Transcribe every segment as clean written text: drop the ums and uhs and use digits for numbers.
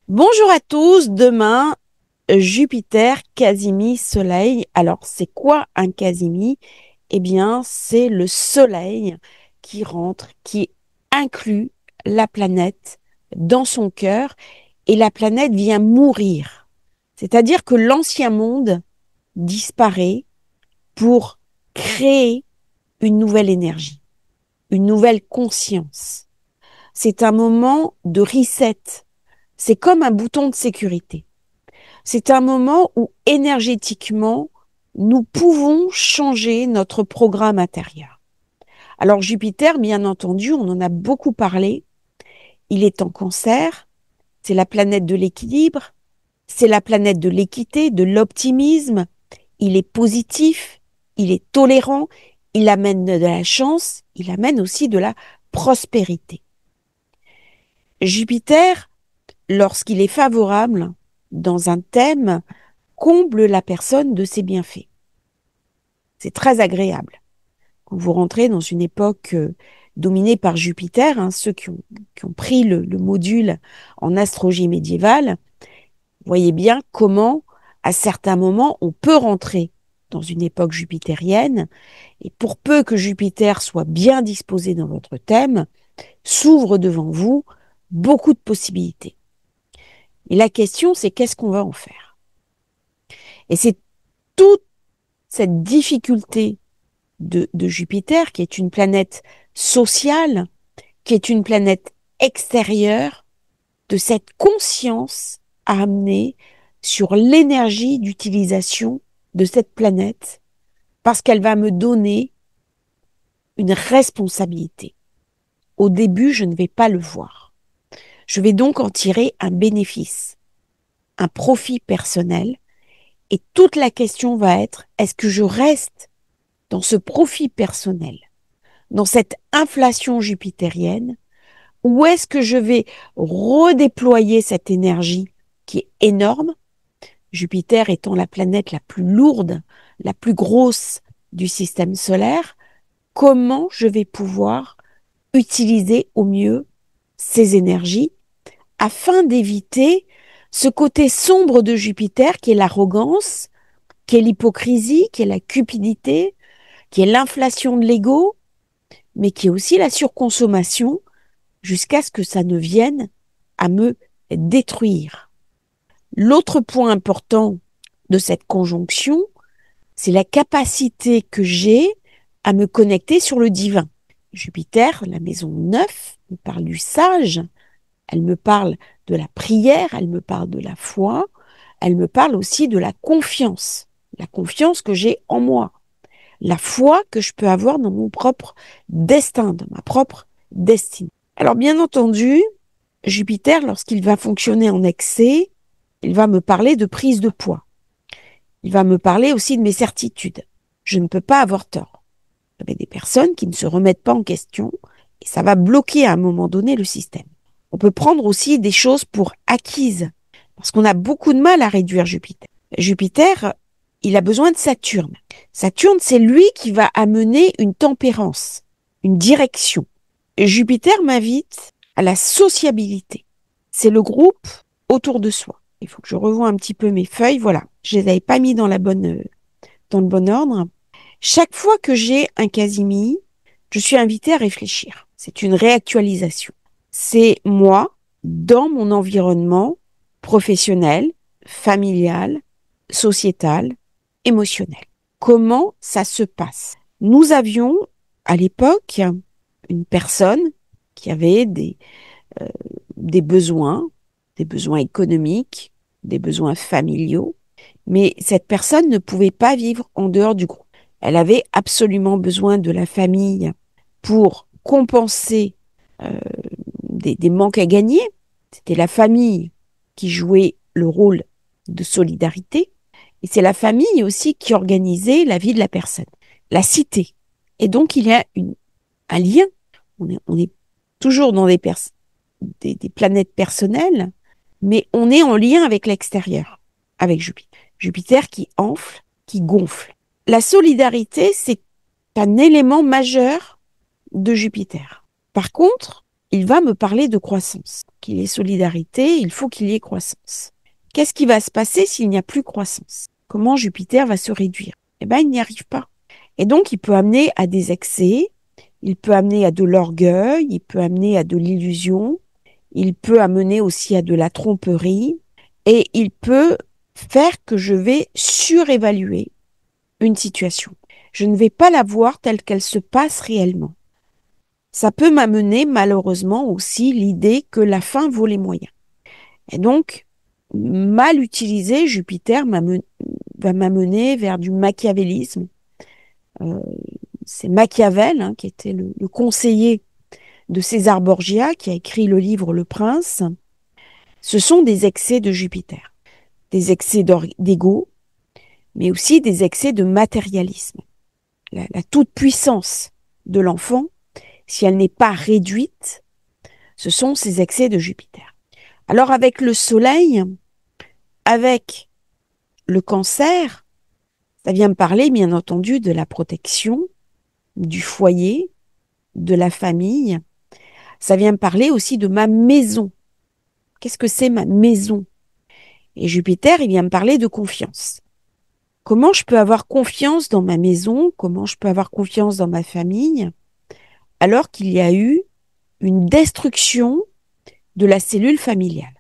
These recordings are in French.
Bonjour à tous, demain, Jupiter, Casimir, Soleil. Alors, c'est quoi un Casimir? Eh bien, c'est le Soleil qui rentre, qui inclut la planète dans son cœur et la planète vient mourir. C'est-à-dire que l'ancien monde disparaît pour créer une nouvelle énergie, une nouvelle conscience. C'est un moment de reset. C'est comme un bouton de sécurité. C'est un moment où énergétiquement, nous pouvons changer notre programme intérieur. Alors Jupiter, bien entendu, on en a beaucoup parlé, il est en Cancer, c'est la planète de l'équilibre, c'est la planète de l'équité, de l'optimisme, il est positif, il est tolérant, il amène de la chance, il amène aussi de la prospérité. Jupiter, lorsqu'il est favorable dans un thème, comble la personne de ses bienfaits. C'est très agréable. Quand vous rentrez dans une époque dominée par Jupiter, ceux qui ont pris le module en astrologie médiévale, voyez bien comment, à certains moments, on peut rentrer dans une époque jupitérienne, et pour peu que Jupiter soit bien disposé dans votre thème, s'ouvre devant vous beaucoup de possibilités. Et la question, c'est qu'est-ce qu'on va en faire? Et c'est toute cette difficulté de Jupiter, qui est une planète sociale, qui est une planète extérieure, de cette conscience à amener sur l'énergie d'utilisation de cette planète, parce qu'elle va me donner une responsabilité. Au début, je ne vais pas le voir. Je vais donc en tirer un bénéfice, un profit personnel, et toute la question va être, est-ce que je reste dans ce profit personnel, dans cette inflation jupitérienne, ou est-ce que je vais redéployer cette énergie qui est énorme, Jupiter étant la planète la plus lourde, la plus grosse du système solaire, comment je vais pouvoir utiliser au mieux ces énergies afin d'éviter ce côté sombre de Jupiter qui est l'arrogance, qui est l'hypocrisie, qui est la cupidité, qui est l'inflation de l'ego, mais qui est aussi la surconsommation, jusqu'à ce que ça ne vienne à me détruire. L'autre point important de cette conjonction, c'est la capacité que j'ai à me connecter sur le divin. Jupiter, la maison 9, me parle du sage, elle me parle de la prière, elle me parle de la foi, elle me parle aussi de la confiance que j'ai en moi, la foi que je peux avoir dans mon propre destin, dans ma propre destinée. Alors bien entendu, Jupiter, lorsqu'il va fonctionner en excès, il va me parler de prise de poids. Il va me parler aussi de mes certitudes. Je ne peux pas avoir tort. Il y a des personnes qui ne se remettent pas en question et ça va bloquer à un moment donné le système. On peut prendre aussi des choses pour acquises parce qu'on a beaucoup de mal à réduire Jupiter. Jupiter, il a besoin de Saturne. Saturne, c'est lui qui va amener une tempérance, une direction. Et Jupiter m'invite à la sociabilité. C'est le groupe autour de soi. Il faut que je revoie un petit peu mes feuilles. Voilà, je les avais pas mis dans le bon ordre. Chaque fois que j'ai un Casimir, je suis invitée à réfléchir. C'est une réactualisation. C'est moi, dans mon environnement professionnel, familial, sociétal, émotionnel. Comment ça se passe? Nous avions, à l'époque, une personne qui avait des besoins économiques, des besoins familiaux, mais cette personne ne pouvait pas vivre en dehors du groupe. Elle avait absolument besoin de la famille pour compenser euh, des manques à gagner. C'était la famille qui jouait le rôle de solidarité, et c'est la famille aussi qui organisait la vie de la personne, la cité. Et donc il y a un lien. On est toujours dans des planètes personnelles, mais on est en lien avec l'extérieur, avec Jupiter. Jupiter qui enfle, qui gonfle. La solidarité, c'est un élément majeur de Jupiter. Par contre, il va me parler de croissance. Qu'il y ait solidarité, il faut qu'il y ait croissance. Qu'est-ce qui va se passer s'il n'y a plus croissance? Comment Jupiter va se réduire? Eh bien, il n'y arrive pas. Et donc, il peut amener à des excès, il peut amener à de l'orgueil, il peut amener à de l'illusion, il peut amener aussi à de la tromperie, et il peut faire que je vais surévaluer une situation. Je ne vais pas la voir telle qu'elle se passe réellement. Ça peut m'amener malheureusement aussi l'idée que la fin vaut les moyens. Et donc, mal utilisé, Jupiter va m'amener vers du machiavélisme. C'est Machiavel, qui était le conseiller de César Borgia, qui a écrit le livre Le Prince. Ce sont des excès de Jupiter, des excès d'ego, mais aussi des excès de matérialisme. La toute-puissance de l'enfant, si elle n'est pas réduite, ce sont ces excès de Jupiter. Alors avec le Soleil, avec le Cancer, ça vient me parler bien entendu de la protection, du foyer, de la famille. Ça vient me parler aussi de ma maison. Qu'est-ce que c'est ma maison? Et Jupiter, il vient me parler de confiance. Comment je peux avoir confiance dans ma maison? Comment je peux avoir confiance dans ma famille? Alors qu'il y a eu une destruction de la cellule familiale.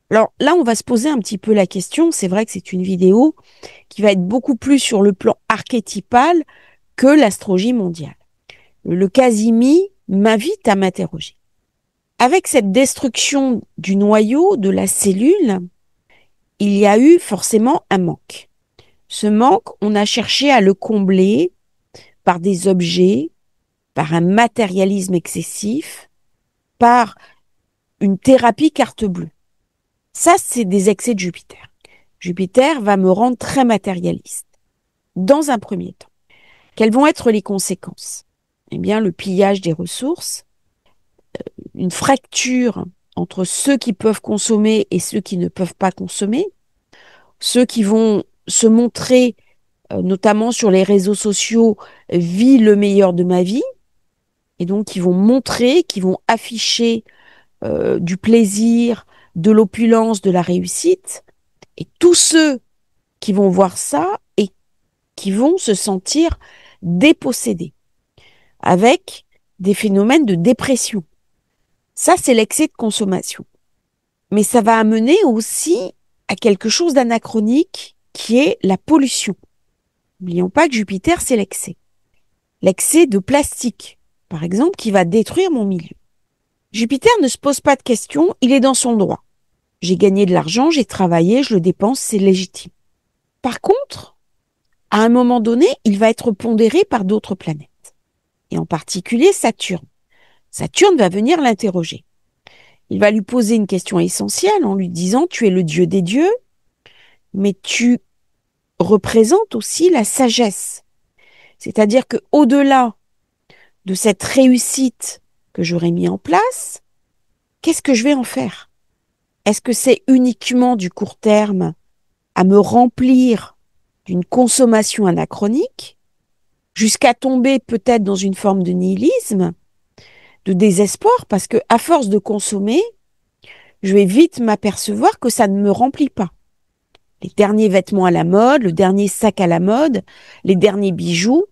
Alors là, on va se poser un petit peu la question. C'est vrai que c'est une vidéo qui va être beaucoup plus sur le plan archétypal que l'astrologie mondiale. Le Casimi m'invite à m'interroger. Avec cette destruction du noyau de la cellule, il y a eu forcément un manque. Ce manque, on a cherché à le combler par des objets, par un matérialisme excessif, par une thérapie carte bleue. Ça, c'est des excès de Jupiter. Jupiter va me rendre très matérialiste. Dans un premier temps, quelles vont être les conséquences? Eh bien, le pillage des ressources, une fracture entre ceux qui peuvent consommer et ceux qui ne peuvent pas consommer, ceux qui vont se montrer, notamment sur les réseaux sociaux, vie le meilleur de ma vie, et donc qui vont montrer, qui vont afficher du plaisir, de l'opulence, de la réussite, et tous ceux qui vont voir ça et qui vont se sentir dépossédés, avec des phénomènes de dépression. Ça, c'est l'excès de consommation. Mais ça va amener aussi à quelque chose d'anachronique qui est la pollution. N'oublions pas que Jupiter, c'est l'excès. L'excès de plastique, par exemple, qui va détruire mon milieu. Jupiter ne se pose pas de questions, il est dans son droit. J'ai gagné de l'argent, j'ai travaillé, je le dépense, c'est légitime. Par contre, à un moment donné, il va être pondéré par d'autres planètes, et en particulier Saturne. Saturne va venir l'interroger. Il va lui poser une question essentielle en lui disant « Tu es le dieu des dieux, mais tu représentes aussi la sagesse. » C'est-à-dire qu'au-delà de cette réussite que j'aurais mis en place, qu'est-ce que je vais en faire? Est-ce que c'est uniquement du court terme à me remplir d'une consommation anachronique, jusqu'à tomber peut-être dans une forme de nihilisme, de désespoir, parce que à force de consommer, je vais vite m'apercevoir que ça ne me remplit pas. Les derniers vêtements à la mode, le dernier sac à la mode, les derniers bijoux,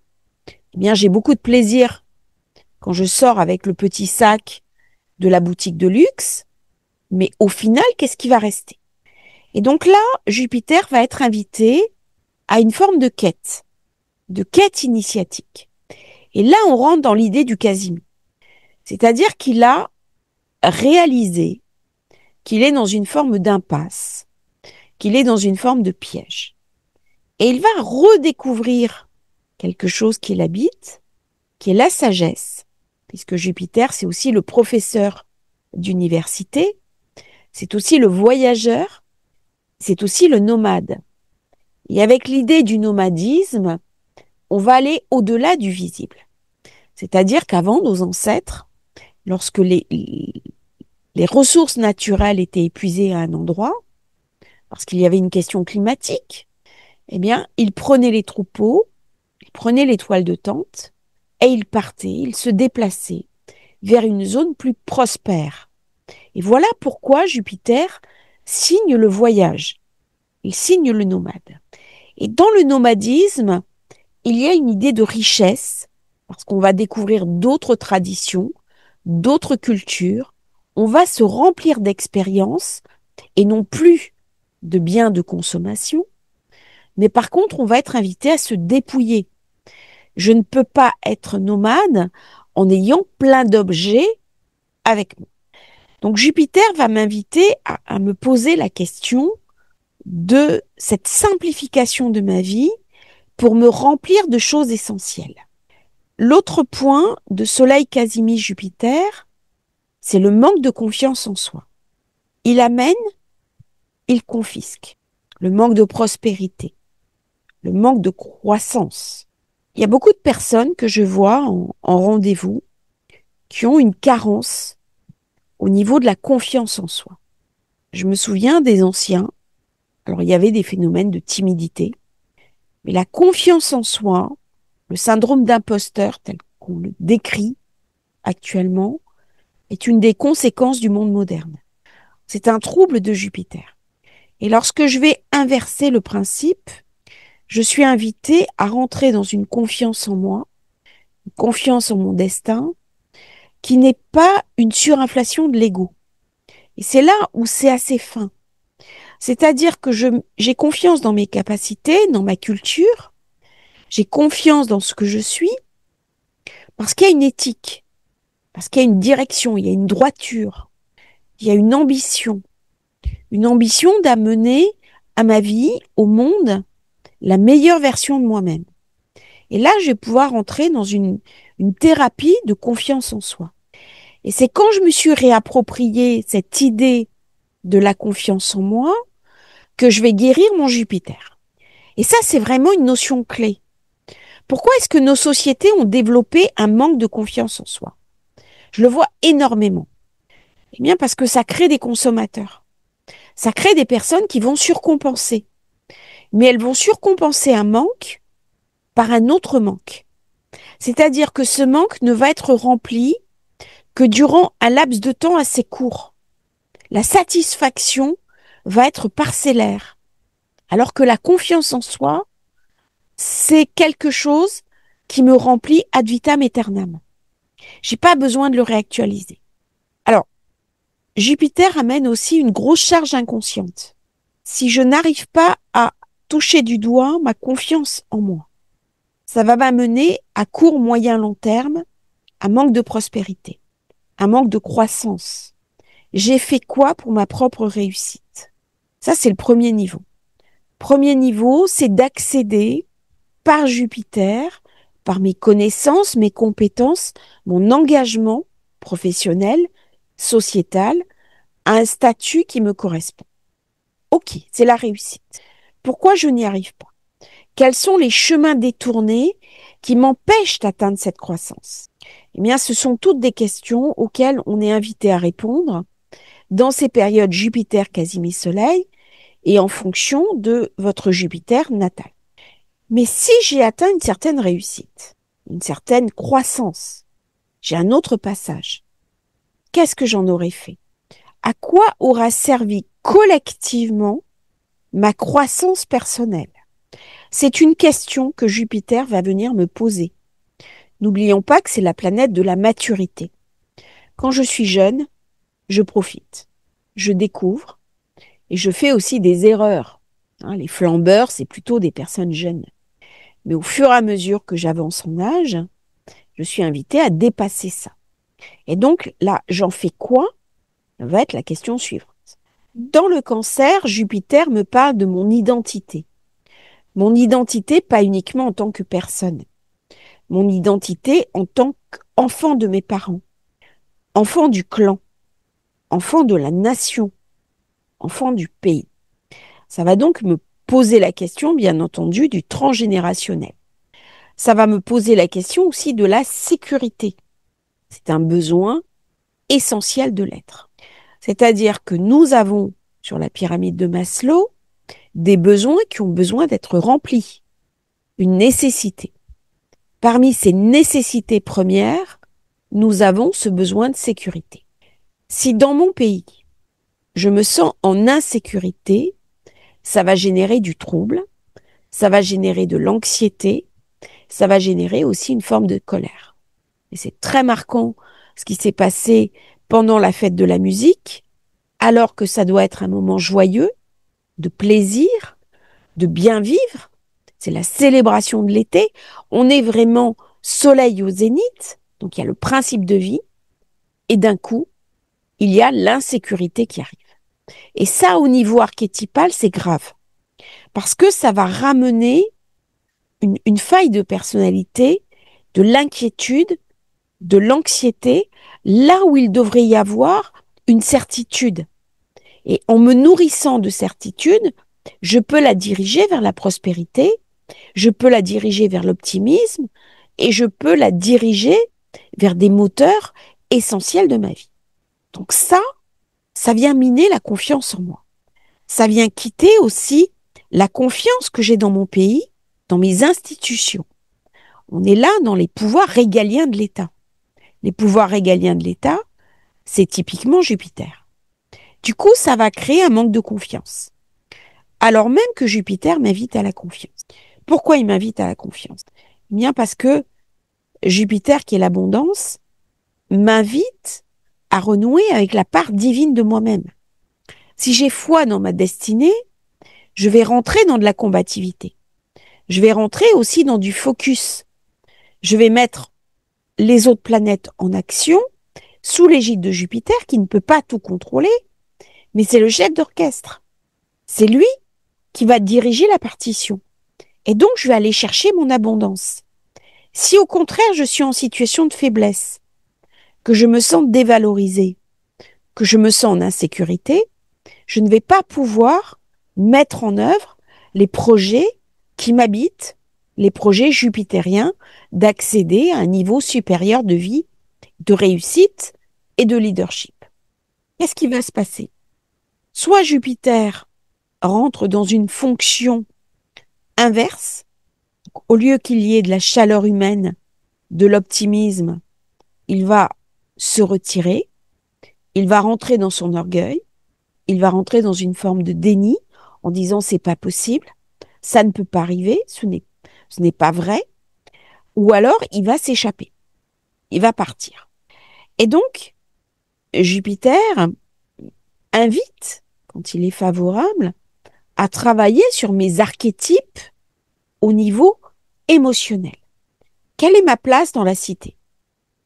eh bien j'ai beaucoup de plaisir quand je sors avec le petit sac de la boutique de luxe, mais au final, qu'est-ce qui va rester? Et donc là, Jupiter va être invité à une forme de quête initiatique. Et là, on rentre dans l'idée du Casimir. C'est-à-dire qu'il a réalisé qu'il est dans une forme d'impasse, qu'il est dans une forme de piège. Et il va redécouvrir quelque chose qui l'habite, qui est la sagesse, puisque Jupiter, c'est aussi le professeur d'université, c'est aussi le voyageur, c'est aussi le nomade. Et avec l'idée du nomadisme, on va aller au-delà du visible. C'est-à-dire qu'avant, nos ancêtres, lorsque les ressources naturelles étaient épuisées à un endroit, parce qu'il y avait une question climatique, eh bien, ils prenaient les troupeaux, ils prenaient les toiles de tente, et ils partaient, ils se déplaçaient vers une zone plus prospère. Et voilà pourquoi Jupiter signe le voyage. Il signe le nomade. Et dans le nomadisme, il y a une idée de richesse, parce qu'on va découvrir d'autres traditions, d'autres cultures. On va se remplir d'expériences et non plus de biens de consommation. Mais par contre, on va être invité à se dépouiller. Je ne peux pas être nomade en ayant plein d'objets avec moi. Donc Jupiter va m'inviter à me poser la question de cette simplification de ma vie pour me remplir de choses essentielles. L'autre point de Soleil Casimir Jupiter, c'est le manque de confiance en soi. Il amène, il confisque. Le manque de prospérité, le manque de croissance. Il y a beaucoup de personnes que je vois en rendez-vous qui ont une carence au niveau de la confiance en soi. Je me souviens des anciens, alors il y avait des phénomènes de timidité, mais la confiance en soi, le syndrome d'imposteur tel qu'on le décrit actuellement, est une des conséquences du monde moderne. C'est un trouble de Jupiter. Et lorsque je vais inverser le principe, je suis invitée à rentrer dans une confiance en moi, une confiance en mon destin, qui n'est pas une surinflation de l'ego. Et c'est là où c'est assez fin. C'est-à-dire que j'ai confiance dans mes capacités, dans ma culture, j'ai confiance dans ce que je suis, parce qu'il y a une éthique, parce qu'il y a une direction, il y a une droiture, il y a une ambition d'amener à ma vie, au monde, la meilleure version de moi-même. Et là, je vais pouvoir entrer dans une thérapie de confiance en soi. Et c'est quand je me suis réapproprié cette idée de la confiance en moi que je vais guérir mon Jupiter. Et ça, c'est vraiment une notion clé. Pourquoi est-ce que nos sociétés ont développé un manque de confiance en soi? Je le vois énormément. Eh bien, parce que ça crée des consommateurs. Ça crée des personnes qui vont surcompenser. Mais elles vont surcompenser un manque par un autre manque. C'est-à-dire que ce manque ne va être rempli que durant un laps de temps assez court. La satisfaction va être parcellaire. Alors que la confiance en soi, c'est quelque chose qui me remplit ad vitam aeternam. J'ai pas besoin de le réactualiser. Alors, Jupiter amène aussi une grosse charge inconsciente. Si je n'arrive pas à toucher du doigt ma confiance en moi, ça va m'amener à court, moyen, long terme, un manque de prospérité, un manque de croissance. J'ai fait quoi pour ma propre réussite? Ça, c'est le premier niveau. Premier niveau, c'est d'accéder par Jupiter, par mes connaissances, mes compétences, mon engagement professionnel, sociétal, à un statut qui me correspond. Ok, c'est la réussite. Pourquoi je n'y arrive pas? Quels sont les chemins détournés qui m'empêchent d'atteindre cette croissance? Eh bien, ce sont toutes des questions auxquelles on est invité à répondre dans ces périodes Jupiter-Casimir-Soleil et en fonction de votre Jupiter natal. Mais si j'ai atteint une certaine réussite, une certaine croissance, j'ai un autre passage. Qu'est-ce que j'en aurais fait? À quoi aura servi collectivement ma croissance personnelle? C'est une question que Jupiter va venir me poser. N'oublions pas que c'est la planète de la maturité. Quand je suis jeune, je profite, je découvre et je fais aussi des erreurs. Les flambeurs, c'est plutôt des personnes jeunes. Mais au fur et à mesure que j'avance en âge, je suis invitée à dépasser ça. Et donc là, j'en fais quoi? Ça va être la question suivante. Dans le Cancer, Jupiter me parle de mon identité. Mon identité, pas uniquement en tant que personne. Mon identité en tant qu'enfant de mes parents, enfant du clan, enfant de la nation, enfant du pays. Ça va donc me poser la question, bien entendu, du transgénérationnel. Ça va me poser la question aussi de la sécurité. C'est un besoin essentiel de l'être. C'est-à-dire que nous avons, sur la pyramide de Maslow, des besoins qui ont besoin d'être remplis. Une nécessité. Parmi ces nécessités premières, nous avons ce besoin de sécurité. Si dans mon pays, je me sens en insécurité, ça va générer du trouble, ça va générer de l'anxiété, ça va générer aussi une forme de colère. Et c'est très marquant ce qui s'est passé pendant la fête de la musique, alors que ça doit être un moment joyeux, de plaisir, de bien vivre. C'est la célébration de l'été. On est vraiment soleil au zénith, donc il y a le principe de vie, et d'un coup, il y a l'insécurité qui arrive. Et ça, au niveau archétypal, c'est grave, parce que ça va ramener une faille de personnalité, de l'inquiétude, de l'anxiété, là où il devrait y avoir une certitude. Et en me nourrissant de certitude, je peux la diriger vers la prospérité, je peux la diriger vers l'optimisme et je peux la diriger vers des moteurs essentiels de ma vie. Donc ça vient miner la confiance en moi. Ça vient quitter aussi la confiance que j'ai dans mon pays, dans mes institutions. On est là dans les pouvoirs régaliens de l'État. Les pouvoirs régaliens de l'État, c'est typiquement Jupiter. Du coup, ça va créer un manque de confiance. Alors même que Jupiter m'invite à la confiance. Pourquoi il m'invite à la confiance? Bien parce que Jupiter, qui est l'abondance, m'invite à renouer avec la part divine de moi-même. Si j'ai foi dans ma destinée, je vais rentrer dans de la combativité. Je vais rentrer aussi dans du focus. Je vais mettre les autres planètes en action sous l'égide de Jupiter, qui ne peut pas tout contrôler, mais c'est le chef d'orchestre. C'est lui qui va diriger la partition. Et donc, je vais aller chercher mon abondance. Si au contraire, je suis en situation de faiblesse, que je me sens dévalorisée, que je me sens en insécurité, je ne vais pas pouvoir mettre en œuvre les projets qui m'habitent, les projets jupitériens d'accéder à un niveau supérieur de vie, de réussite et de leadership. Qu'est-ce qui va se passer? Soit Jupiter rentre dans une fonction inverse, au lieu qu'il y ait de la chaleur humaine, de l'optimisme, il va se retirer, il va rentrer dans son orgueil, il va rentrer dans une forme de déni en disant c'est pas possible, ça ne peut pas arriver, ce n'est pas vrai, ou alors il va s'échapper, il va partir. Et donc, Jupiter invite, quand il est favorable, à travailler sur mes archétypes au niveau émotionnel. Quelle est ma place dans la cité?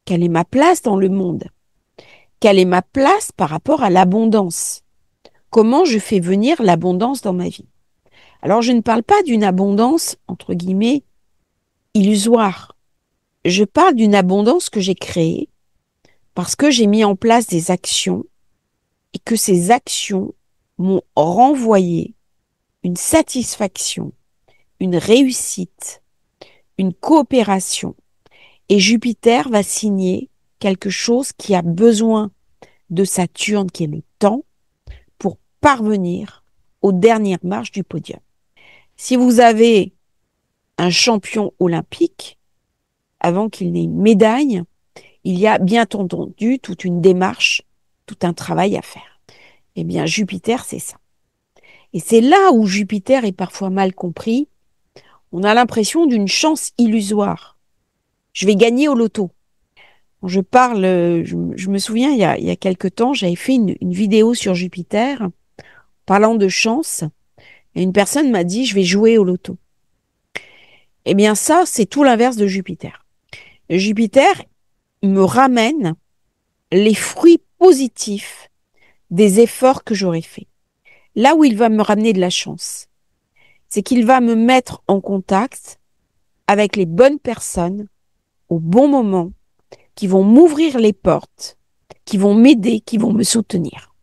Quelle est ma place dans le monde? Quelle est ma place par rapport à l'abondance? Comment je fais venir l'abondance dans ma vie? Alors, je ne parle pas d'une abondance, entre guillemets, illusoire. Je parle d'une abondance que j'ai créée parce que j'ai mis en place des actions et que ces actions m'ont renvoyé une satisfaction, une réussite, une coopération. Et Jupiter va signer quelque chose qui a besoin de Saturne, qui est le temps, pour parvenir aux dernières marches du podium. Si vous avez un champion olympique, avant qu'il n'ait une médaille, il y a bien entendu toute une démarche, tout un travail à faire. Eh bien, Jupiter, c'est ça. Et c'est là où Jupiter est parfois mal compris. On a l'impression d'une chance illusoire. Je vais gagner au loto. Quand je parle, je me souviens, il y a quelque temps, j'avais fait une vidéo sur Jupiter, parlant de chance, et une personne m'a dit, je vais jouer au loto. Eh bien, ça, c'est tout l'inverse de Jupiter. Jupiter me ramène les fruits positifs des efforts que j'aurais faits. Là où il va me ramener de la chance, c'est qu'il va me mettre en contact avec les bonnes personnes au bon moment, qui vont m'ouvrir les portes, qui vont m'aider, qui vont me soutenir.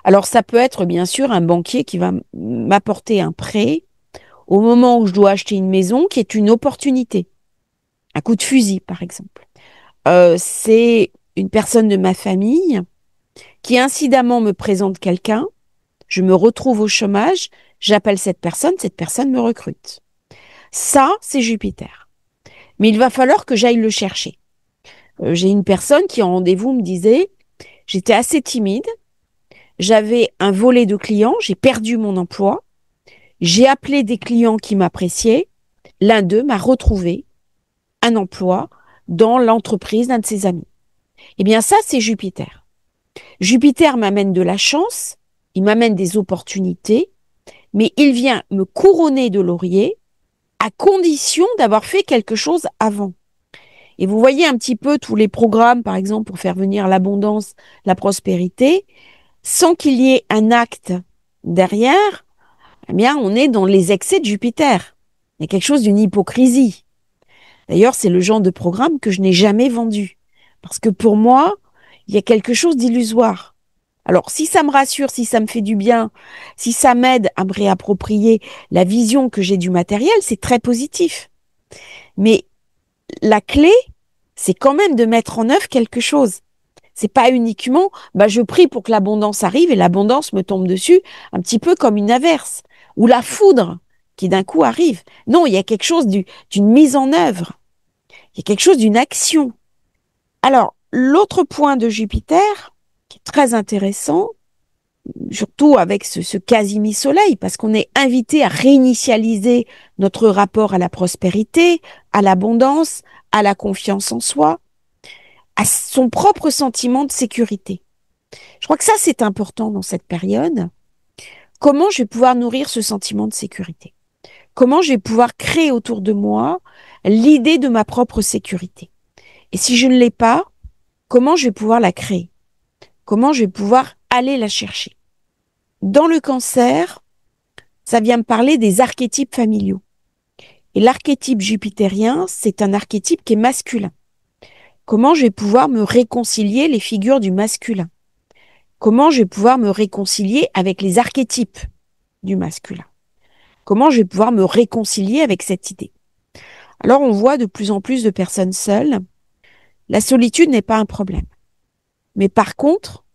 Alors ça peut être bien sûr un banquier qui va m'apporter un prêt au moment où je dois acheter une maison, qui est une opportunité. Un coup de fusil, par exemple. C'est une personne de ma famille qui incidemment me présente quelqu'un, je me retrouve au chômage, j'appelle cette personne me recrute. Ça, c'est Jupiter. Mais il va falloir que j'aille le chercher. J'ai une personne qui en rendez-vous me disait, j'étais assez timide, j'avais un volet de clients, j'ai perdu mon emploi, j'ai appelé des clients qui m'appréciaient, l'un d'eux m'a retrouvé un emploi dans l'entreprise d'un de ses amis. Eh bien ça, c'est Jupiter. Jupiter m'amène de la chance, il m'amène des opportunités, mais il vient me couronner de laurier à condition d'avoir fait quelque chose avant. Et vous voyez un petit peu tous les programmes, par exemple, pour faire venir l'abondance, la prospérité, sans qu'il y ait un acte derrière, eh bien, on est dans les excès de Jupiter. Il y a quelque chose d'une hypocrisie. D'ailleurs, c'est le genre de programme que je n'ai jamais vendu. Parce que pour moi, il y a quelque chose d'illusoire. Alors, si ça me rassure, si ça me fait du bien, si ça m'aide à me réapproprier la vision que j'ai du matériel, c'est très positif. Mais la clé, c'est quand même de mettre en œuvre quelque chose. C'est pas uniquement, je prie pour que l'abondance arrive et l'abondance me tombe dessus, un petit peu comme une averse ou la foudre qui d'un coup arrive. Non, il y a quelque chose d'une mise en œuvre. Il y a quelque chose d'une action. Alors, l'autre point de Jupiter, qui est très intéressant, surtout avec ce quasi-mi-soleil, parce qu'on est invité à réinitialiser notre rapport à la prospérité, à l'abondance, à la confiance en soi, à son propre sentiment de sécurité. Je crois que ça, c'est important dans cette période. Comment je vais pouvoir nourrir ce sentiment de sécurité? Comment je vais pouvoir créer autour de moi l'idée de ma propre sécurité? Et si je ne l'ai pas, comment je vais pouvoir la créer? Comment je vais pouvoir aller la chercher? Dans le Cancer, ça vient me parler des archétypes familiaux. Et l'archétype jupitérien, c'est un archétype qui est masculin. Comment je vais pouvoir me réconcilier les figures du masculin? Comment je vais pouvoir me réconcilier avec les archétypes du masculin? Comment je vais pouvoir me réconcilier avec cette idée? Alors, on voit de plus en plus de personnes seules. La solitude n'est pas un problème. Mais par contre,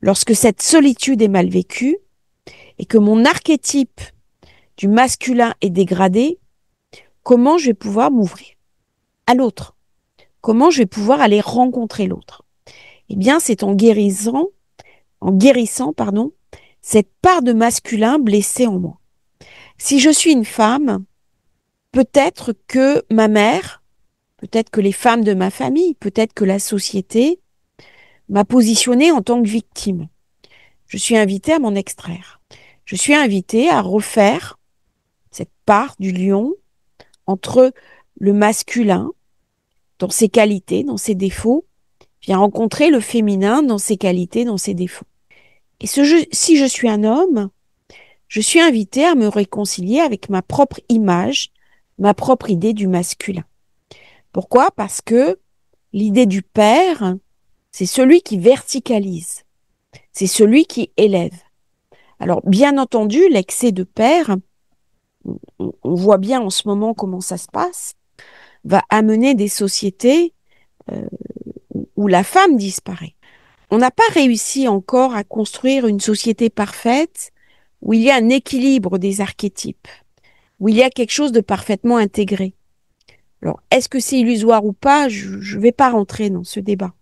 lorsque cette solitude est mal vécue et que mon archétype du masculin est dégradé, comment je vais pouvoir m'ouvrir à l'autre? Comment je vais pouvoir aller rencontrer l'autre? Eh bien, c'est en guérissant, cette part de masculin blessée en moi. Si je suis une femme, peut-être que ma mère, peut-être que les femmes de ma famille, peut-être que la société m'a positionnée en tant que victime. Je suis invitée à m'en extraire. Je suis invitée à refaire cette part du lion entre le masculin, dans ses qualités, dans ses défauts, vient rencontrer le féminin dans ses qualités, dans ses défauts. Et si je suis un homme, je suis invitée à me réconcilier avec ma propre image, ma propre idée du masculin. Pourquoi? Parce que l'idée du père, c'est celui qui verticalise, c'est celui qui élève. Alors, bien entendu, l'excès de père, on voit bien en ce moment comment ça se passe, va amener des sociétés où la femme disparaît. On n'a pas réussi encore à construire une société parfaite où il y a un équilibre des archétypes, où il y a quelque chose de parfaitement intégré. Alors, est-ce que c'est illusoire ou pas? Je ne vais pas rentrer dans ce débat.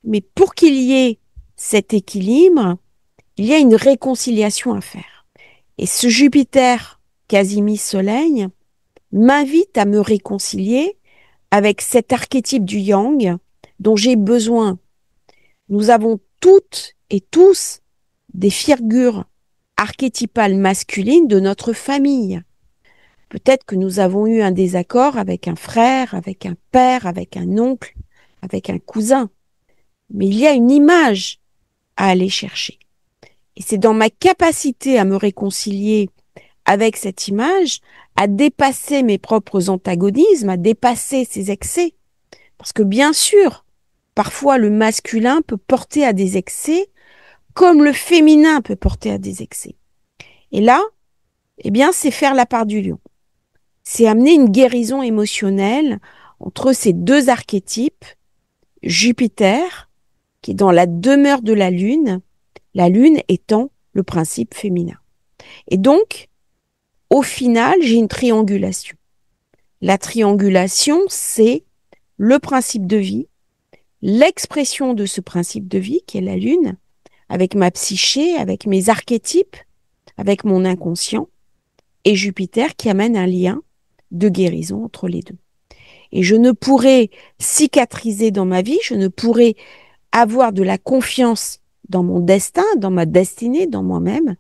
Mais pour qu'il y ait cet équilibre, il y a une réconciliation à faire. Et ce Jupiter quasi-mi-soleil m'invite à me réconcilier avec cet archétype du yang dont j'ai besoin. Nous avons toutes et tous des figures archétypales masculines de notre famille. Peut-être que nous avons eu un désaccord avec un frère, avec un père, avec un oncle, avec un cousin. Mais il y a une image à aller chercher. Et c'est dans ma capacité à me réconcilier avec cette image, à dépasser mes propres antagonismes, à dépasser ces excès. Parce que bien sûr, parfois le masculin peut porter à des excès, comme le féminin peut porter à des excès. Et là, eh bien, c'est faire la part du lion. C'est amener une guérison émotionnelle entre ces deux archétypes, Jupiter, qui est dans la demeure de la Lune étant le principe féminin. Et donc, au final, j'ai une triangulation. La triangulation, c'est le principe de vie, l'expression de ce principe de vie qui est la Lune, avec ma psyché, avec mes archétypes, avec mon inconscient, et Jupiter qui amène un lien de guérison entre les deux. Et je ne pourrai cicatriser dans ma vie, je ne pourrai avoir de la confiance dans mon destin, dans ma destinée, dans moi-même,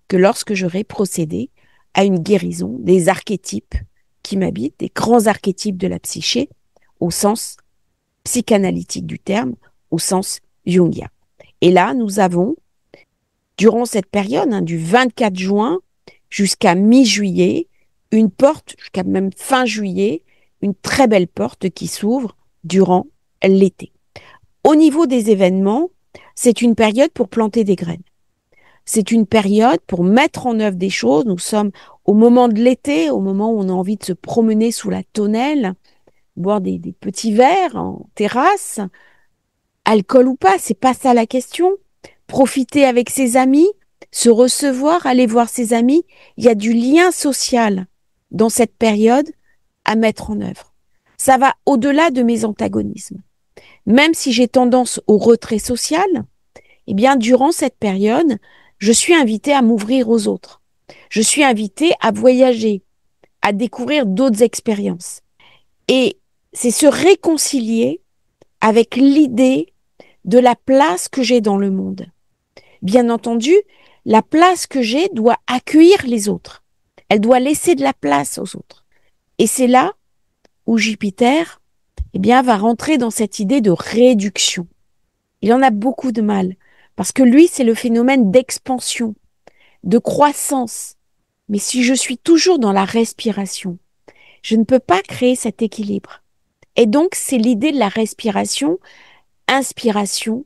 que lorsque j'aurai procédé à une guérison des archétypes qui m'habitent, des grands archétypes de la psyché, au sens psychanalytique du terme, au sens jungien. Et là, nous avons, durant cette période, du 24 juin jusqu'à mi-juillet, une porte, jusqu'à même fin juillet, une très belle porte qui s'ouvre durant l'été. Au niveau des événements, c'est une période pour planter des graines. C'est une période pour mettre en œuvre des choses. Nous sommes au moment de l'été, au moment où on a envie de se promener sous la tonnelle, boire des petits verres en terrasse. Alcool ou pas, c'est pas ça la question. Profiter avec ses amis, se recevoir, aller voir ses amis. Il y a du lien social dans cette période à mettre en œuvre. Ça va au-delà de mes antagonismes. Même si j'ai tendance au retrait social, eh bien, durant cette période, je suis invitée à m'ouvrir aux autres. Je suis invitée à voyager, à découvrir d'autres expériences. Et c'est se réconcilier avec l'idée de la place que j'ai dans le monde. Bien entendu, la place que j'ai doit accueillir les autres. Elle doit laisser de la place aux autres. Et c'est là où Jupiter, eh bien, va rentrer dans cette idée de réduction. Il en a beaucoup de mal, parce que lui, c'est le phénomène d'expansion, de croissance. Mais si je suis toujours dans la respiration, je ne peux pas créer cet équilibre. Et donc, c'est l'idée de la respiration, inspiration,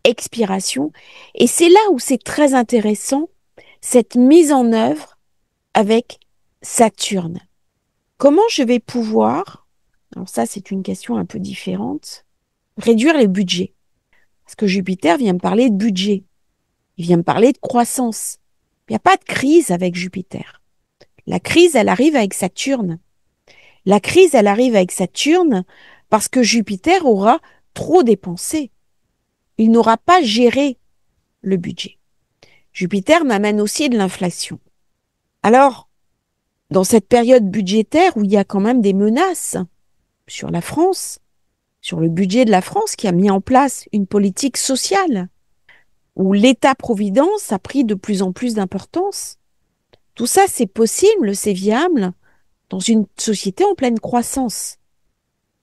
expiration. Et c'est là où c'est très intéressant, cette mise en œuvre avec Saturne. Comment je vais pouvoir, alors ça c'est une question un peu différente, réduire les budgets? Parce que Jupiter vient me parler de budget, il vient me parler de croissance. Il n'y a pas de crise avec Jupiter. La crise, elle arrive avec Saturne. La crise, elle arrive avec Saturne parce que Jupiter aura trop dépensé. Il n'aura pas géré le budget. Jupiter m'amène aussi de l'inflation. Alors, dans cette période budgétaire où il y a quand même des menaces sur la France, sur le budget de la France qui a mis en place une politique sociale, où l'État-providence a pris de plus en plus d'importance. Tout ça, c'est possible, c'est viable dans une société en pleine croissance,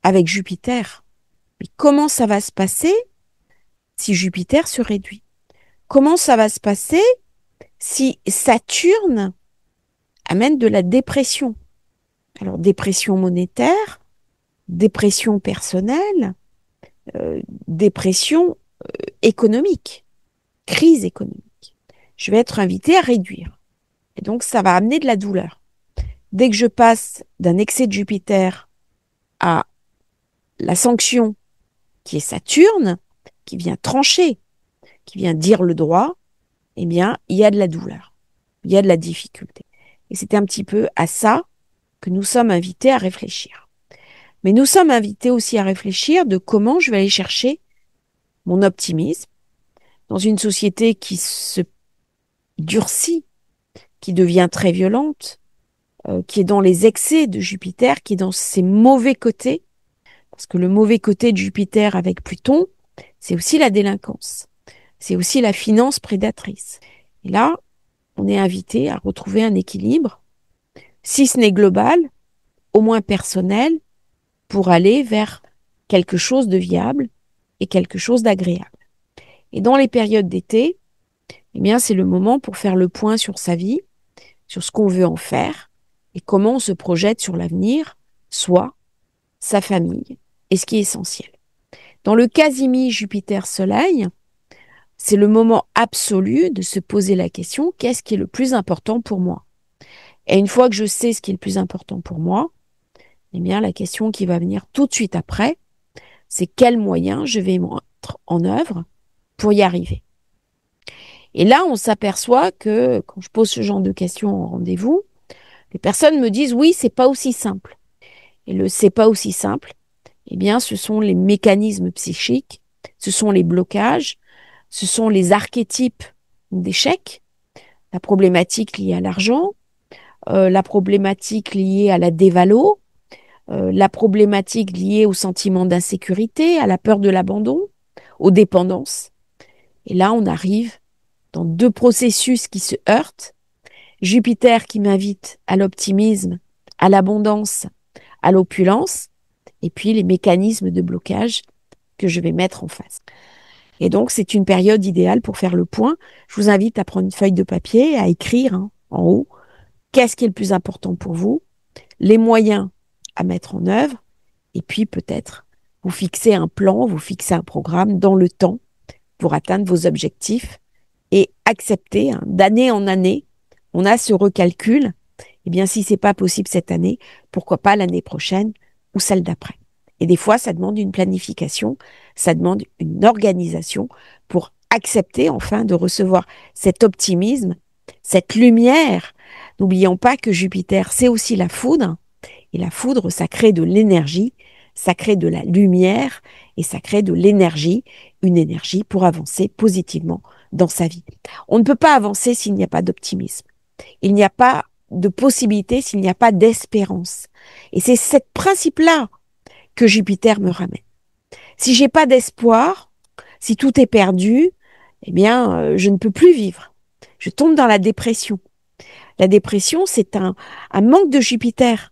avec Jupiter. Mais comment ça va se passer si Jupiter se réduit? Comment ça va se passer si Saturne amène de la dépression? Alors, dépression monétaire, dépression personnelle, dépression économique, crise économique. Je vais être invitée à réduire. Et donc, ça va amener de la douleur. Dès que je passe d'un excès de Jupiter à la sanction qui est Saturne, qui vient trancher, qui vient dire le droit, eh bien, il y a de la douleur, il y a de la difficulté. Et c'est un petit peu à ça que nous sommes invités à réfléchir. Mais nous sommes invités aussi à réfléchir de comment je vais aller chercher mon optimisme dans une société qui se durcit, qui devient très violente, qui est dans les excès de Jupiter, qui est dans ses mauvais côtés, parce que le mauvais côté de Jupiter avec Pluton, c'est aussi la délinquance, c'est aussi la finance prédatrice. Et là, on est invité à retrouver un équilibre, si ce n'est global, au moins personnel, pour aller vers quelque chose de viable et quelque chose d'agréable. Et dans les périodes d'été, eh bien, c'est le moment pour faire le point sur sa vie, sur ce qu'on veut en faire et comment on se projette sur l'avenir, soi, sa famille et ce qui est essentiel. Dans le Casimir Jupiter-Soleil, c'est le moment absolu de se poser la question, qu'est-ce qui est le plus important pour moi? Et une fois que je sais ce qui est le plus important pour moi, eh bien, la question qui va venir tout de suite après, c'est quels moyens je vais mettre en œuvre pour y arriver. Et là, on s'aperçoit que quand je pose ce genre de questions en rendez-vous, les personnes me disent oui, c'est pas aussi simple. Et le c'est pas aussi simple, Eh bien, ce sont les mécanismes psychiques, ce sont les blocages, ce sont les archétypes d'échecs, la problématique liée à l'argent, la problématique liée à la dévalo, la problématique liée au sentiment d'insécurité, à la peur de l'abandon, aux dépendances. Et là, on arrive dans deux processus qui se heurtent. Jupiter qui m'invite à l'optimisme, à l'abondance, à l'opulence, et puis les mécanismes de blocage que je vais mettre en face. Et donc, c'est une période idéale pour faire le point. Je vous invite à prendre une feuille de papier, à écrire en haut qu'est-ce qui est le plus important pour vous, les moyens à mettre en œuvre, et puis peut-être vous fixer un plan, vous fixer un programme dans le temps pour atteindre vos objectifs et accepter d'année en année, on a ce recalcul. Eh bien, si c'est pas possible cette année, pourquoi pas l'année prochaine ou celle d'après. Et des fois, ça demande une planification, ça demande une organisation pour accepter enfin de recevoir cet optimisme, cette lumière. N'oublions pas que Jupiter, c'est aussi la foudre. Et la foudre, ça crée de l'énergie, ça crée de la lumière et ça crée de l'énergie, une énergie pour avancer positivement dans sa vie. On ne peut pas avancer s'il n'y a pas d'optimisme. Il n'y a pas de possibilité s'il n'y a pas d'espérance. Et c'est ce principe-là que Jupiter me ramène. Si j'ai pas d'espoir, si tout est perdu, eh bien, je ne peux plus vivre. Je tombe dans la dépression. La dépression, c'est un manque de Jupiter.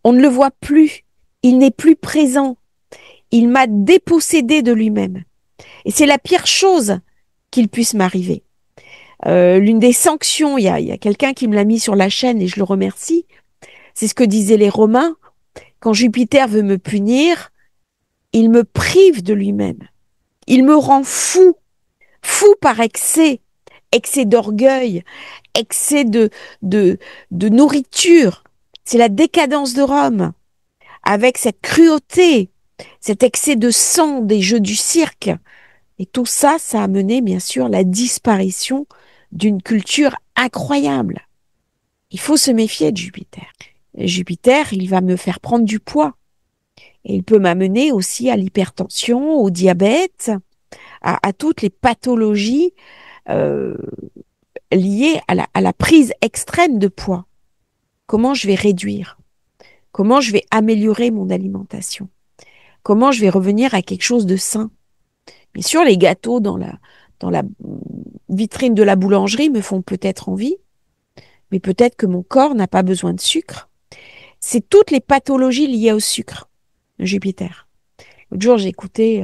On ne le voit plus. Il n'est plus présent. Il m'a dépossédé de lui-même. Et c'est la pire chose qu'il puisse m'arriver. L'une des sanctions, il y a quelqu'un qui me l'a mis sur la chaîne et je le remercie, c'est ce que disaient les Romains. Quand Jupiter veut me punir, il me prive de lui-même. Il me rend fou, fou par excès, excès d'orgueil, excès de nourriture. C'est la décadence de Rome, avec cette cruauté, cet excès de sang des jeux du cirque. Et tout ça, ça a mené, bien sûr, la disparition d'une culture incroyable. Il faut se méfier de Jupiter. Et Jupiter, il va me faire prendre du poids. Et il peut m'amener aussi à l'hypertension, au diabète, à toutes les pathologies liées à la prise extrême de poids. Comment je vais réduire? Comment je vais améliorer mon alimentation? Comment je vais revenir à quelque chose de sain? Bien sûr, les gâteaux dans la vitrine de la boulangerie me font peut-être envie, mais peut-être que mon corps n'a pas besoin de sucre. C'est toutes les pathologies liées au sucre, Jupiter. L'autre jour, j'ai écouté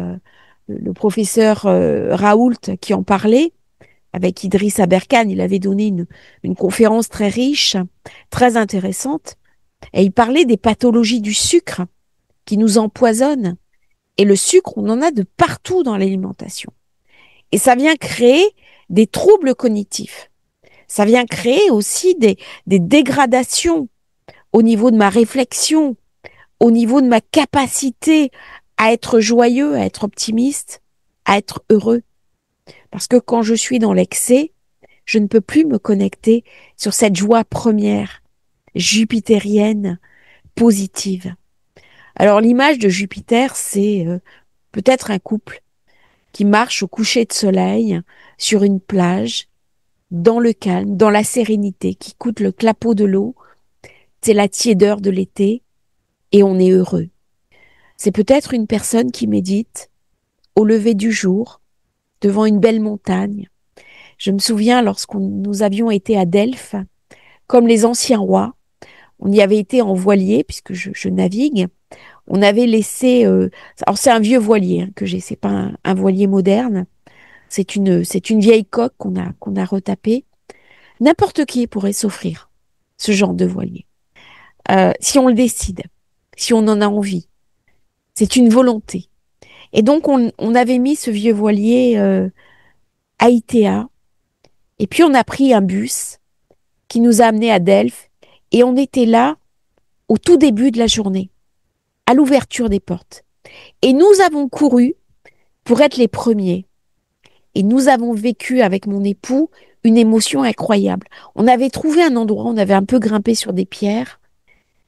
le professeur Raoult qui en parlait avec Idriss Aberkan. Il avait donné une conférence très riche, très intéressante, et il parlait des pathologies du sucre qui nous empoisonnent. Et le sucre, on en a de partout dans l'alimentation. Et ça vient créer des troubles cognitifs. Ça vient créer aussi des dégradations au niveau de ma réflexion, au niveau de ma capacité à être joyeux, à être optimiste, à être heureux. Parce que quand je suis dans l'excès, je ne peux plus me connecter sur cette joie première, jupitérienne, positive. Alors l'image de Jupiter, c'est peut-être un couple qui marche au coucher de soleil sur une plage, dans le calme, dans la sérénité, qui écoute le clapot de l'eau. C'est la tiédeur de l'été et on est heureux. C'est peut-être une personne qui médite au lever du jour, devant une belle montagne. Je me souviens nous avions été à Delphes, comme les anciens rois, on y avait été en voilier, puisque je navigue. On avait laissé... alors c'est un vieux voilier que j'ai, c'est pas un voilier moderne. C'est une vieille coque qu'on a retapée. N'importe qui pourrait s'offrir ce genre de voilier. Si on le décide, si on en a envie. C'est une volonté. Et donc, on avait mis ce vieux voilier à Itea. Et puis, on a pris un bus qui nous a amenés à Delphes. Et on était là au tout début de la journée, à l'ouverture des portes. Et nous avons couru pour être les premiers. Et nous avons vécu avec mon époux une émotion incroyable. On avait trouvé un endroit, on avait un peu grimpé sur des pierres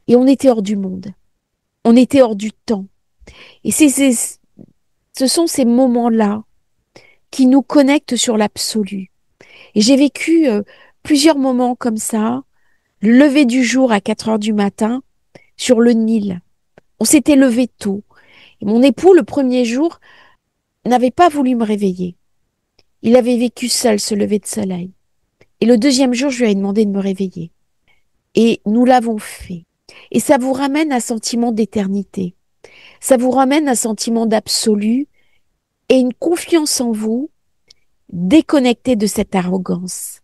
et on était hors du monde. On était hors du temps. Et ce sont ces moments-là qui nous connectent sur l'absolu. Et j'ai vécu plusieurs moments comme ça, le lever du jour à 4 heures du matin sur le Nil. On s'était levé tôt. Et mon époux, le premier jour, n'avait pas voulu me réveiller. Il avait vécu seul ce lever de soleil. Et le deuxième jour, je lui ai demandé de me réveiller. Et nous l'avons fait. Et ça vous ramène un sentiment d'éternité. Ça vous ramène un sentiment d'absolu et une confiance en vous déconnectée de cette arrogance.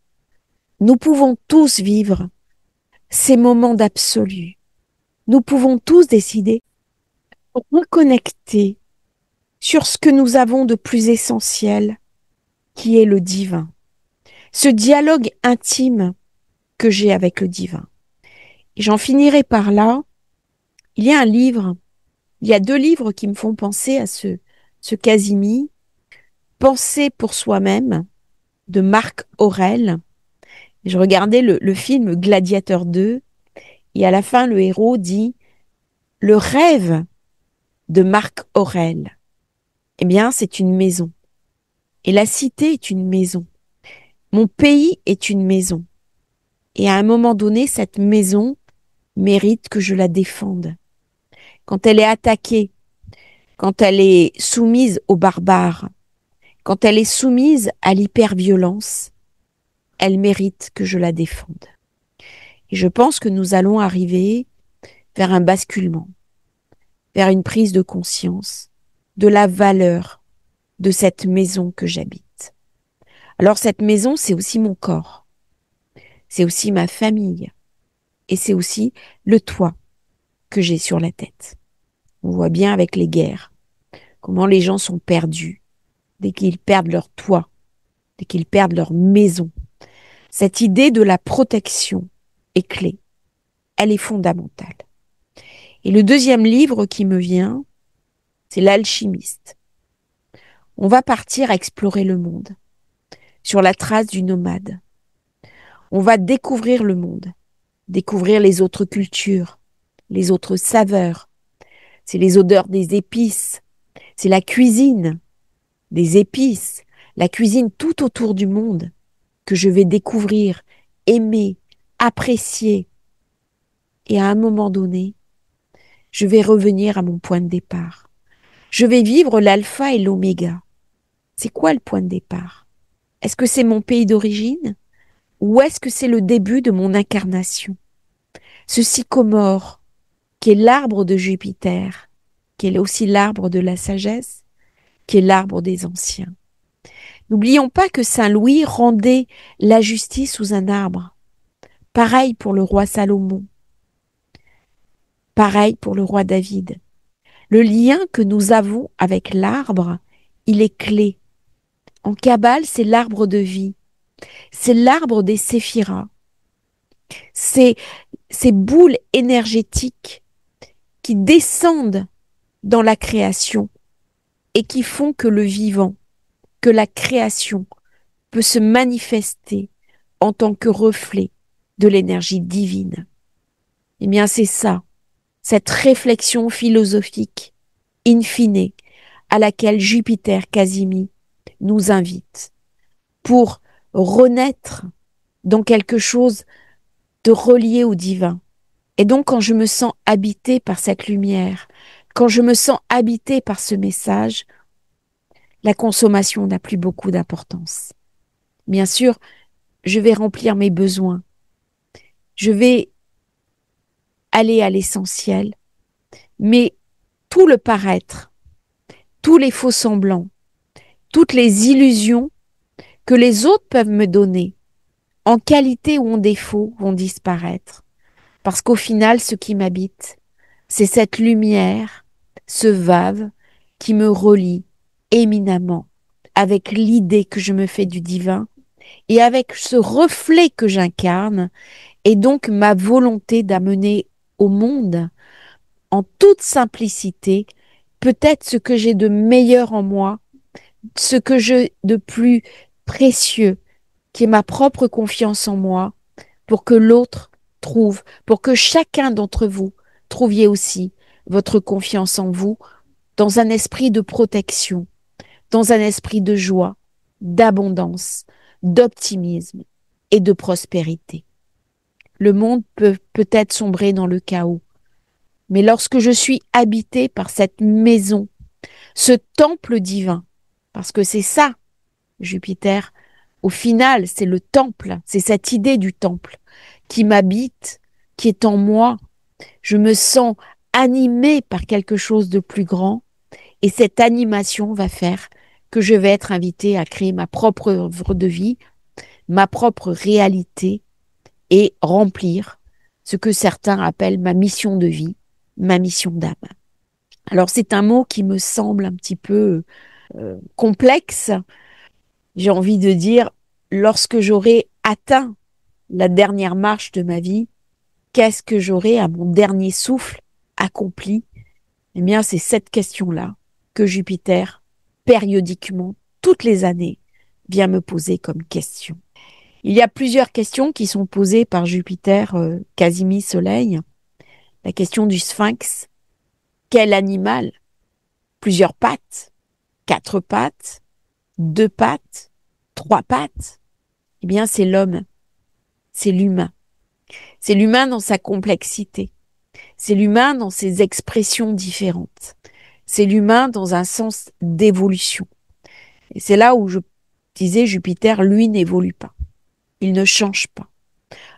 Nous pouvons tous vivre ces moments d'absolu. Nous pouvons tous décider de reconnecter sur ce que nous avons de plus essentiel, qui est le divin. Ce dialogue intime que j'ai avec le divin. Et j'en finirai par là. Il y a un livre, il y a 2 livres qui me font penser à ce Casimi, Penser pour soi-même, de Marc Aurèle. Je regardais le film Gladiateur 2, et à la fin, le héros dit « Le rêve de Marc Aurèle, eh bien, c'est une maison. Et la cité est une maison. Mon pays est une maison. Et à un moment donné, cette maison mérite que je la défende. Quand elle est attaquée, quand elle est soumise aux barbares, quand elle est soumise à l'hyperviolence, elle mérite que je la défende. Et je pense que nous allons arriver vers un basculement, vers une prise de conscience de la valeur de cette maison que j'habite. Alors cette maison, c'est aussi mon corps, c'est aussi ma famille, et c'est aussi le toit que j'ai sur la tête. On voit bien avec les guerres comment les gens sont perdus dès qu'ils perdent leur toit, dès qu'ils perdent leur maison. Cette idée de la protection est clé, elle est fondamentale. Et le deuxième livre qui me vient, c'est L'Alchimiste. On va partir explorer le monde, sur la trace du nomade. On va découvrir le monde, découvrir les autres cultures, les autres saveurs. C'est les odeurs des épices, c'est la cuisine des épices, la cuisine tout autour du monde que je vais découvrir, aimer, apprécier. Et à un moment donné, je vais revenir à mon point de départ. Je vais vivre l'alpha et l'oméga. C'est quoi le point de départ? Est-ce que c'est mon pays d'origine ou est-ce que c'est le début de mon incarnation? Ce sycomore, qui est l'arbre de Jupiter, qui est aussi l'arbre de la sagesse, qui est l'arbre des anciens. N'oublions pas que Saint Louis rendait la justice sous un arbre. Pareil pour le roi Salomon. Pareil pour le roi David. Le lien que nous avons avec l'arbre, il est clé. En Kabbale, c'est l'arbre de vie. C'est l'arbre des séphiras. C'est ces boules énergétiques qui descendent dans la création et qui font que le vivant, que la création peut se manifester en tant que reflet de l'énergie divine. Eh bien, c'est ça, cette réflexion philosophique in fine à laquelle Jupiter Casimi nous invite pour renaître dans quelque chose de relié au divin. Et donc, quand je me sens habitée par cette lumière, quand je me sens habitée par ce message, la consommation n'a plus beaucoup d'importance. Bien sûr, je vais remplir mes besoins. Je vais aller à l'essentiel. Mais tout le paraître, tous les faux semblants, toutes les illusions que les autres peuvent me donner, en qualité ou en défaut, vont disparaître. Parce qu'au final, ce qui m'habite, c'est cette lumière, ce vave, qui me relie éminemment avec l'idée que je me fais du divin et avec ce reflet que j'incarne et donc ma volonté d'amener au monde en toute simplicité peut-être ce que j'ai de meilleur en moi, ce que j'ai de plus précieux, qui est ma propre confiance en moi, pour que l'autre trouve, pour que chacun d'entre vous trouviez aussi votre confiance en vous dans un esprit de protection, dans un esprit de joie, d'abondance, d'optimisme et de prospérité. Le monde peut peut-être sombrer dans le chaos, mais lorsque je suis habitée par cette maison, ce temple divin, parce que c'est ça, Jupiter, au final, c'est le temple, c'est cette idée du temple qui m'habite, qui est en moi. Je me sens animée par quelque chose de plus grand et cette animation va faire que je vais être invitée à créer ma propre œuvre de vie, ma propre réalité et remplir ce que certains appellent ma mission de vie, ma mission d'âme. Alors c'est un mot qui me semble un petit peu complexe. J'ai envie de dire, lorsque j'aurai atteint la dernière marche de ma vie, qu'est-ce que j'aurai à mon dernier souffle accompli? Eh bien, c'est cette question-là que Jupiter, périodiquement, toutes les années, vient me poser comme question. Il y a plusieurs questions qui sont posées par Jupiter, Casimir Soleil. La question du sphinx. Quel animal? Plusieurs pattes? Quatre pattes? Deux pattes? Trois pattes? Eh bien, c'est l'homme. C'est l'humain. C'est l'humain dans sa complexité. C'est l'humain dans ses expressions différentes. C'est l'humain dans un sens d'évolution. Et c'est là où je disais Jupiter, lui, n'évolue pas. Il ne change pas.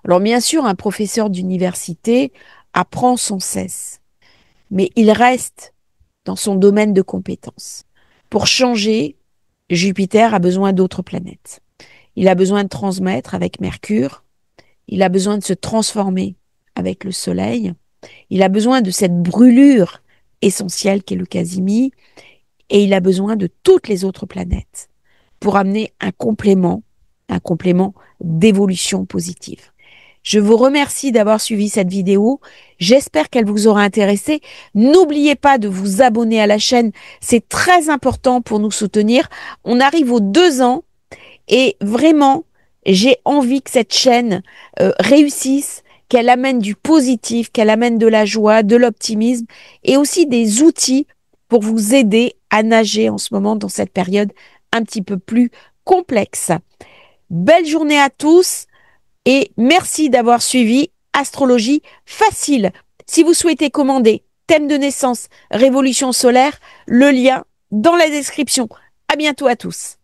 Alors bien sûr, un professeur d'université apprend sans cesse, mais il reste dans son domaine de compétences. Pour changer, Jupiter a besoin d'autres planètes. Il a besoin de transmettre avec Mercure, il a besoin de se transformer avec le Soleil, il a besoin de cette brûlure essentielle qu'est le Casimir, et il a besoin de toutes les autres planètes pour amener un complément d'évolution positive. Je vous remercie d'avoir suivi cette vidéo. J'espère qu'elle vous aura intéressé. N'oubliez pas de vous abonner à la chaîne. C'est très important pour nous soutenir. On arrive aux 2 ans et vraiment, j'ai envie que cette chaîne réussisse, qu'elle amène du positif, qu'elle amène de la joie, de l'optimisme et aussi des outils pour vous aider à nager en ce moment dans cette période un petit peu plus complexe. Belle journée à tous et merci d'avoir suivi Astrologie Facile. Si vous souhaitez commander thème de naissance, révolution solaire, le lien dans la description. À bientôt à tous.